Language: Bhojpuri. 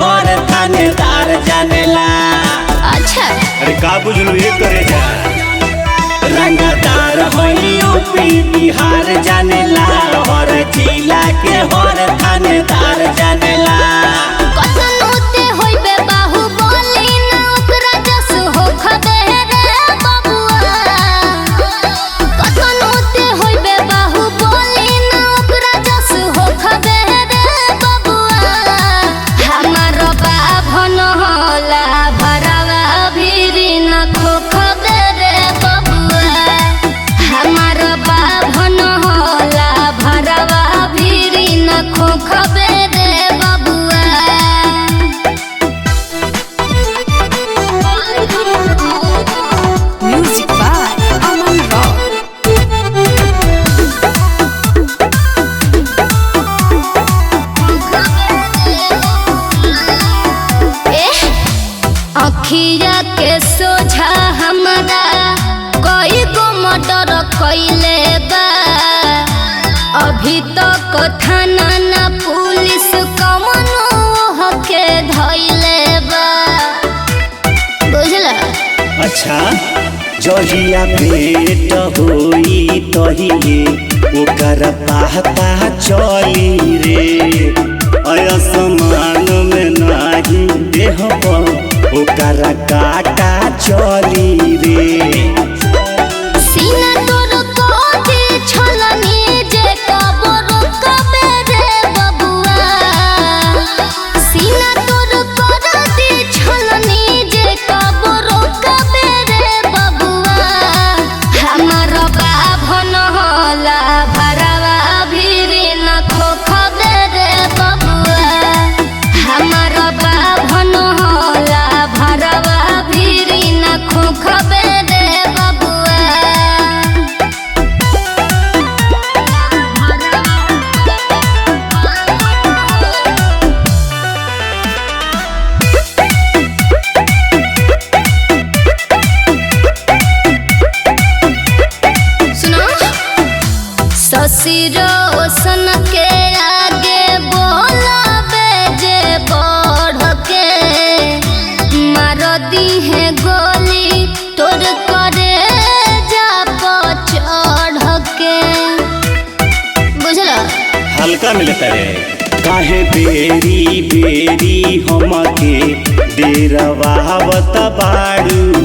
हर थानेदार जानेला। अच्छा अरे का बुझलू ये करे जा रंगदार होई यूपी बिहार जानेला, हर जिला के हर थानेदार जानेला। कतनोते होइबे बाहुबली ना ओकरा जस हो खबे रे बबुआ। कतनोते होइबे बाहुबली ना ओकरा जस हो खबे रे बबुआ। हमार बाभन होला भरावा भीरी ना खो खबे रे बबुआ। हमार बाभन होला भरावा भीरी ना खो खबे रे बबुआ। Music by Aman Rock. अखिया के सोझा हमरा कई गो मर्डर कइले बा। अभी तक थाना ना पुलिस कमनो हके धइले बा। बुझला अच्छा जहिया पेट होई तहिए ओकर पाता चली रे असमान में नाही देह पर ओकर काटा चली रे। सीना तोर कोठी छलनी जे कबर कबे रे बबुआ। सीना तोर कोठी छलनी जे कबर कबे रे बबुआ। हमार बाभन होला भरावा भीरी न खो खबे रे बबुआ। हमार बाभन होला भरावा भीरी न खो खबे रे बबुआ। सुनो शशि रोशन के आगे बोलाबे जे बढ़ के मार दी है गोली तोर करे जा चढ़ के। बुझला हल्का मिलता रे काहे बेरी बेरी हमके डेरवावत बाड़ू